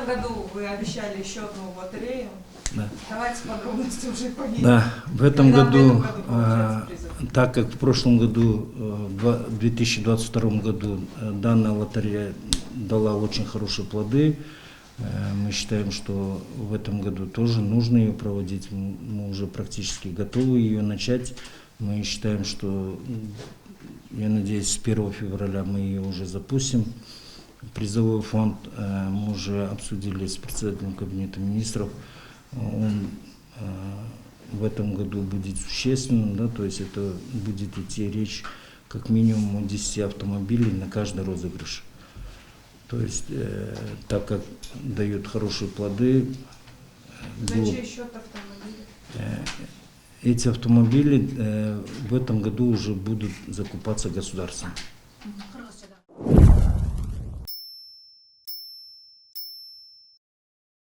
году вы обещали еще одну лотерею. Да. Давайте подробности уже поедем. Да, в этом Когда году, получается призы? так как в прошлом году, в 2022 году, данная лотерея дала очень хорошие плоды, мы считаем, что в этом году тоже нужно ее проводить. Мы уже практически готовы ее начать. Мы считаем, что, я надеюсь, с 1 февраля мы ее уже запустим. Призовой фонд мы уже обсудили с председателем Кабинета министров. Он в этом году будет существенным, да, то есть это будет идти речь как минимум о 10 автомобилей на каждый розыгрыш. То есть, так как дают хорошие плоды, За чей счет автомобили? эти автомобили в этом году уже будут закупаться государством. Хорошо.